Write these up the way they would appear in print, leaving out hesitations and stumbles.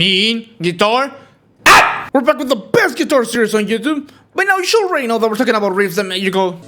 Mean guitar. We're back with the best guitar series on YouTube. By now you should already know that we're talking about riffs and magical.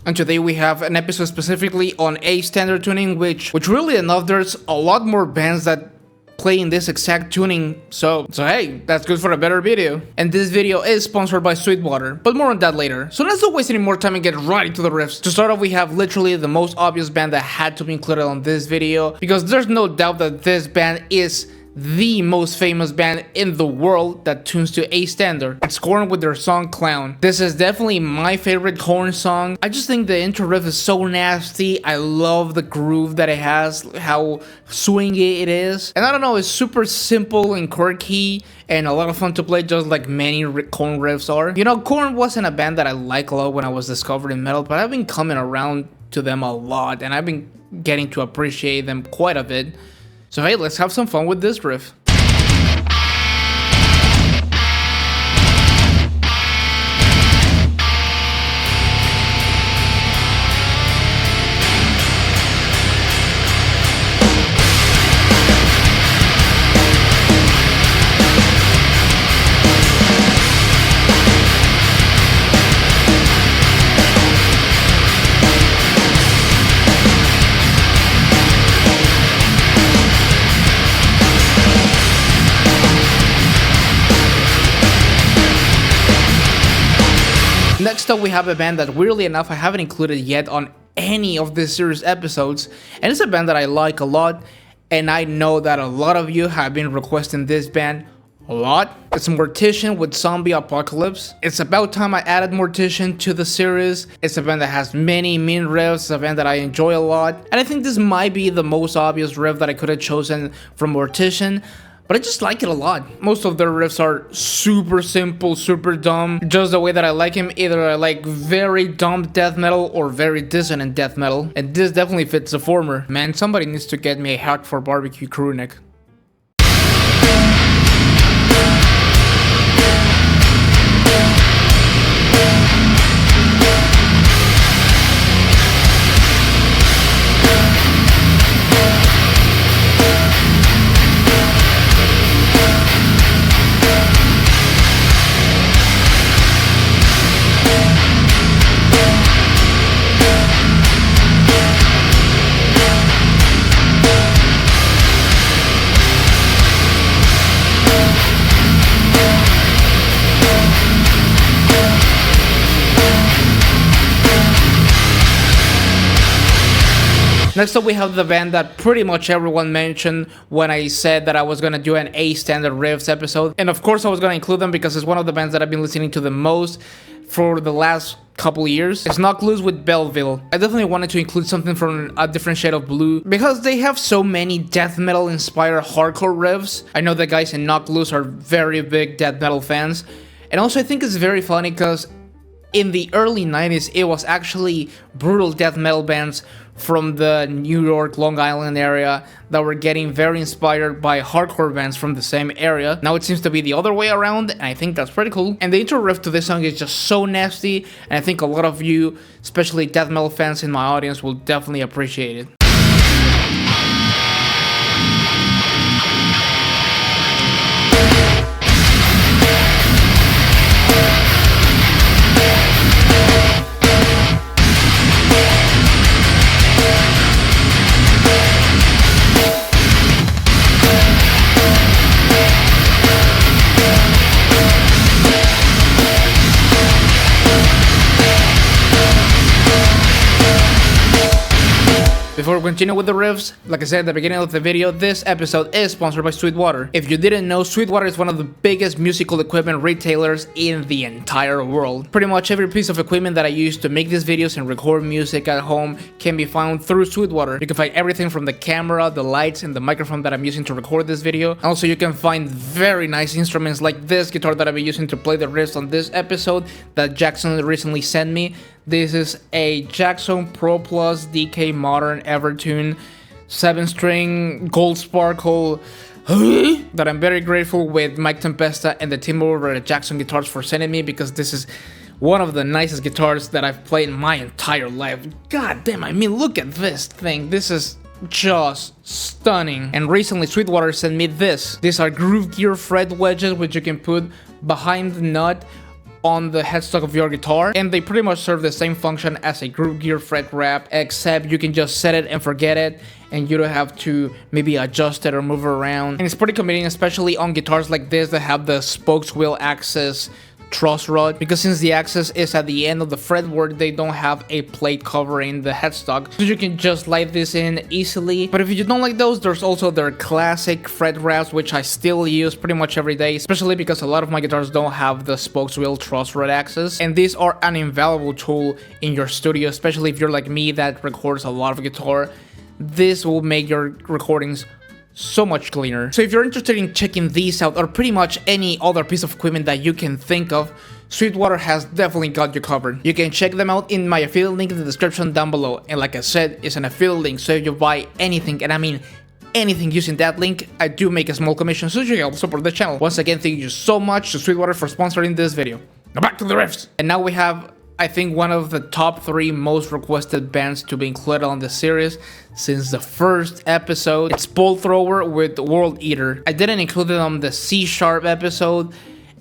And today we have an episode specifically on A standard tuning, which really enough, there's a lot more bands that play in this exact tuning, so hey, that's good for a better video. And this video is sponsored by Sweetwater, but more on that later. So let's not waste any more time and get right into the riffs. To start off, we have literally the most obvious band that had to be included on this video, because there's no doubt that this band is the most famous band in the world that tunes to A standard. It's Korn with their song Clown. This is definitely my favorite Korn song. I just think the intro riff is so nasty. I love the groove that it has, how swingy it is. And I don't know, it's super simple and quirky and a lot of fun to play, just like many Korn riffs are. You know, Korn wasn't a band that I like a lot when I was discovering metal, but I've been coming around to them a lot and I've been getting to appreciate them quite a bit. So hey, let's have some fun with this riff. Next up, we have a band that weirdly enough I haven't included yet on any of this series episodes, and it's a band that I like a lot, and I know that a lot of you have been requesting this band a lot. It's Mortician with Zombie Apocalypse. It's about time I added Mortician to the series. It's a band that has many mean riffs. It's a band that I enjoy a lot, and I think this might be the most obvious riff that I could have chosen from Mortician, but I just like it a lot. Most of their riffs are super simple, super dumb, just the way that I like him. Either I like very dumb death metal or very dissonant death metal, and this definitely fits the former. Man, somebody needs to get me a hack for barbecue crew neck. Next up, we have the band that pretty much everyone mentioned when I said that I was gonna do an A standard riffs episode. And of course I was gonna include them because it's one of the bands that I've been listening to the most for the last couple years. It's Knocked Loose with Belleville. I definitely wanted to include something from a different shade of blue because they have so many death metal inspired hardcore riffs. I know the guys in Knocked Loose are very big death metal fans. And also I think it's very funny because in the early 90s, it was actually brutal death metal bands from the New York, Long Island area that were getting very inspired by hardcore bands from the same area. Now it seems to be the other way around, and I think that's pretty cool. And the intro riff to this song is just so nasty, and I think a lot of you, especially death metal fans in my audience, will definitely appreciate it. Before we continue with the riffs, like I said at the beginning of the video, this episode is sponsored by Sweetwater. If you didn't know, Sweetwater is one of the biggest musical equipment retailers in the entire world. Pretty much every piece of equipment that I use to make these videos and record music at home can be found through Sweetwater. You can find everything from the camera, the lights, and the microphone that I'm using to record this video. Also, you can find very nice instruments like this guitar that I've been using to play the riffs on this episode that Jackson recently sent me. This is a Jackson Pro Plus DK Modern Evertune 7-string gold sparkle that I'm very grateful with Mike Tempesta and the team over at Jackson Guitars for sending me, because this is one of the nicest guitars that I've played in my entire life. God damn, I mean, look at this thing. This is just stunning. And recently Sweetwater sent me this. These are groove gear fret wedges which you can put behind the nut on the headstock of your guitar, and they pretty much serve the same function as a groove gear fret wrap, except you can just set it and forget it, and you don't have to maybe adjust it or move it around. And it's pretty convenient, especially on guitars like this that have the spokes wheel axis truss rod, because since the axis is at the end of the fretboard, they don't have a plate covering the headstock, so you can just slide this in easily. But if you don't like those, there's also their classic fret wraps, which I still use pretty much every day, especially because a lot of my guitars don't have the spokes wheel truss rod axis, and these are an invaluable tool in your studio, especially if you're like me that records a lot of guitar. This will make your recordings so much cleaner. So if you're interested in checking these out, or pretty much any other piece of equipment that you can think of, Sweetwater has definitely got you covered. You can check them out in my affiliate link in the description down below, and like I said, it's an affiliate link, so if you buy anything, and I mean anything using that link, I do make a small commission, so you can help support the channel. Once again, thank you so much to Sweetwater for sponsoring this video. Now back to the riffs! And now we have, I think, one of the top 3 most requested bands to be included on the series since the first episode. It's Bolt Thrower with World Eater. I didn't include it on the C# episode,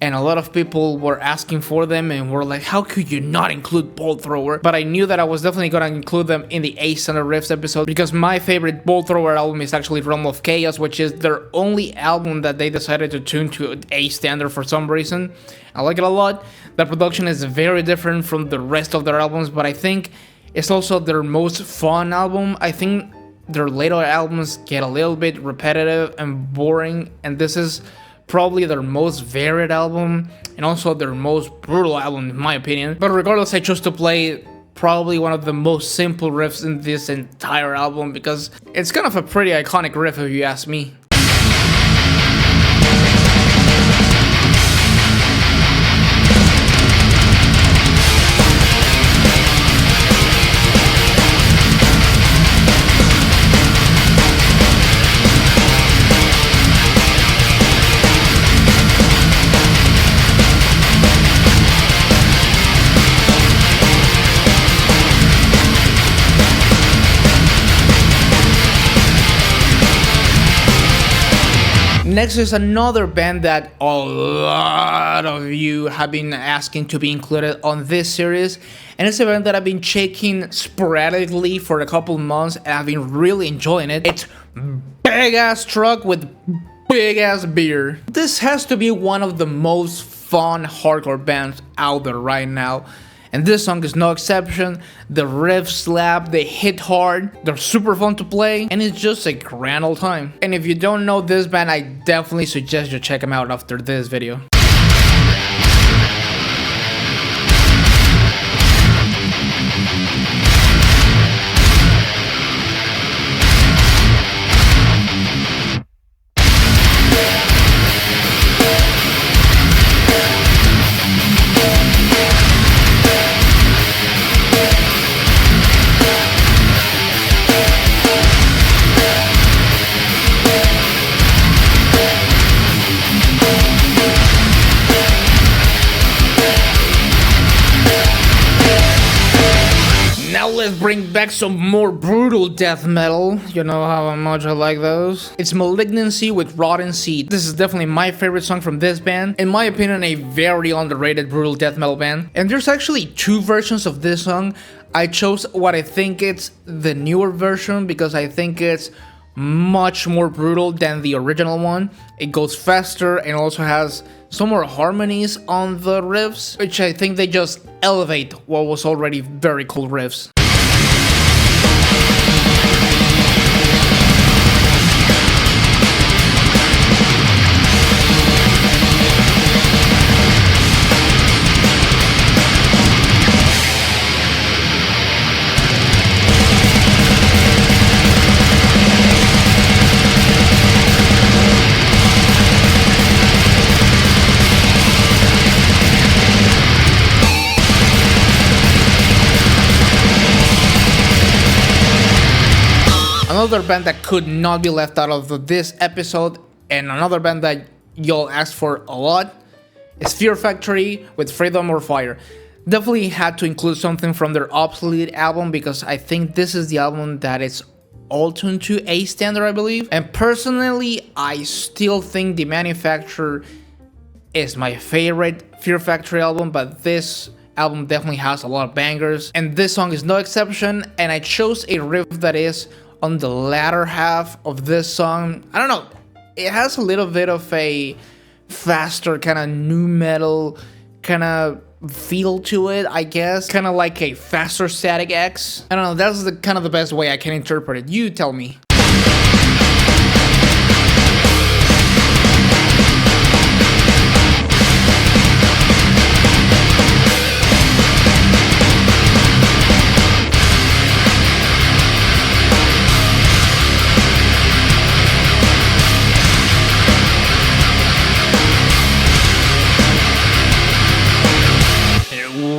and a lot of people were asking for them and were like, how could you not include Bolt Thrower? But I knew that I was definitely gonna include them in the A Standard Riffs episode, because my favorite Bolt Thrower album is actually Realm of Chaos, which is their only album that they decided to tune to A Standard for some reason. I like it a lot. The production is very different from the rest of their albums, but I think it's also their most fun album. I think their later albums get a little bit repetitive and boring, and this is probably their most varied album and also their most brutal album in my opinion. But regardless, I chose to play probably one of the most simple riffs in this entire album, because it's kind of a pretty iconic riff if you ask me. Next is another band that a lot of you have been asking to be included on this series, and it's a band that I've been checking sporadically for a couple months and I've been really enjoying it. It's Big Ass Truck with Big Ass Beer. This has to be one of the most fun hardcore bands out there right now, and this song is no exception. The riffs slap, they hit hard, they're super fun to play, and it's just a grand old time. And if you don't know this band, I definitely suggest you check them out after this video. Let's bring back some more brutal death metal. You know how much I like those. It's Malignancy with Rotten Seed. This is definitely my favorite song from this band. In my opinion, a very underrated brutal death metal band. And there's actually 2 versions of this song. I chose what I think it's the newer version because I think it's much more brutal than the original one. It goes faster and also has some more harmonies on the riffs, which I think they just elevate what was already very cool riffs. Another band that could not be left out of this episode, and another band that y'all asked for a lot, is Fear Factory with Freedom or Fire. Definitely had to include something from their Obsolete album because I think this is the album that is all tuned to A standard, I believe. And personally, I still think The Manufacturer is my favorite Fear Factory album, but this album definitely has a lot of bangers, and this song is no exception. And I chose a riff that is on the latter half of this song. I don't know, it has a little bit of a faster kind of nu metal kind of feel to it, I guess, kind of like a faster Static X. I don't know, that's the kind of the best way I can interpret it. You tell me.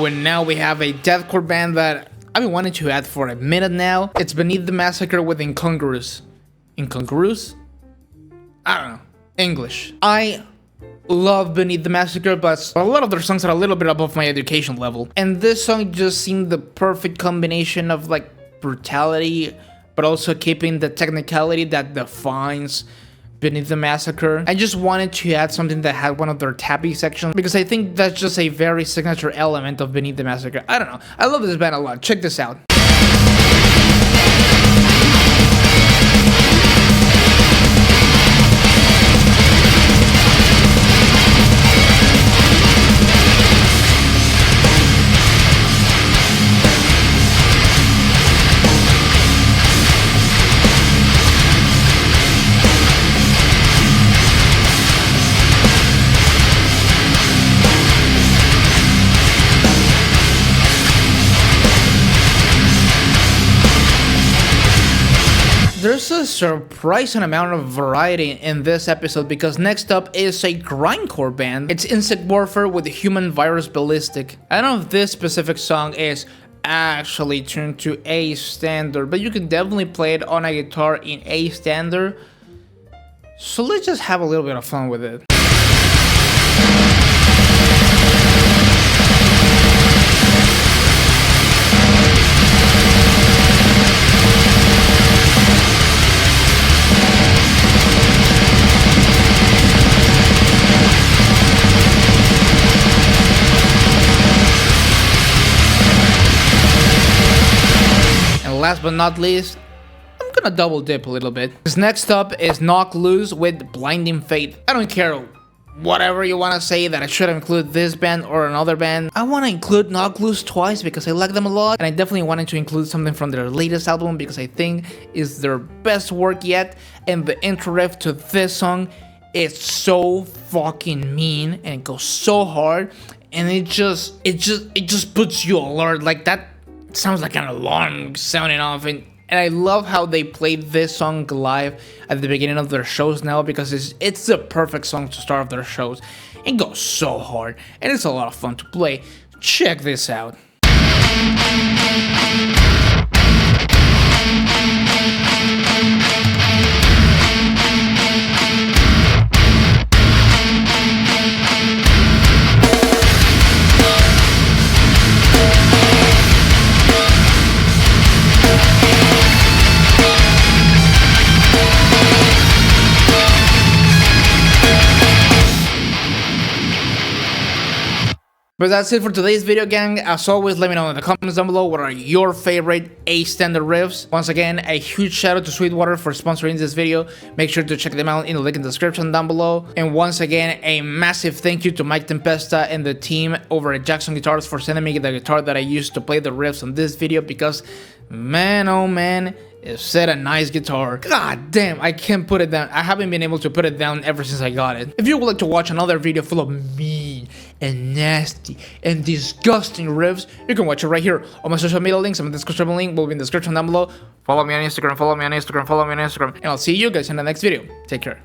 And now we have a deathcore band that I've been wanting to add for a minute now. It's Beneath the Massacre with Incongruous. Incongruous? I don't know. English. I love Beneath the Massacre, but a lot of their songs are a little bit above my education level. And this song just seemed the perfect combination of like brutality, but also keeping the technicality that defines Beneath the Massacre. I just wanted to add something that had one of their tappy sections, because I think that's just a very signature element of Beneath the Massacre. I don't know. I love this band a lot. Check this out. There's a surprising amount of variety in this episode, because next up is a grindcore band. It's Insect Warfare with Human Virus Ballistic. I don't know if this specific song is actually tuned to A standard, but you can definitely play it on a guitar in A standard. So let's just have a little bit of fun with it. Last but not least, I'm gonna double dip a little bit. This next up is Knock Loose with Blinding Fate. I don't care whatever you want to say that I should include this band or another band. I want to include Knock Loose twice because I like them a lot, and I definitely wanted to include something from their latest album because I think is their best work yet. And the intro riff to this song is so fucking mean and it goes so hard, and it just puts you alert. Like that sounds like an alarm sounding off, and I love how they played this song live at the beginning of their shows now, because it's the perfect song to start off their shows. It goes so hard and it's a lot of fun to play. Check this out. But that's it for today's video, gang. As always, let me know in the comments down below what are your favorite A standard riffs. Once again, a huge shout out to Sweetwater for sponsoring this video. Make sure to check them out in the link in the description down below. And once again, a massive thank you to Mike Tempesta and the team over at Jackson Guitars for sending me the guitar that I used to play the riffs on this video, because man, oh man, it's a nice guitar. God damn, I can't put it down. I haven't been able to put it down ever since I got it. If you would like to watch another video full of mean and nasty and disgusting riffs, you can watch it right here on my social media links. And the description link will be in the description down below. Follow me on Instagram, follow me on Instagram, follow me on Instagram, and I'll see you guys in the next video. Take care.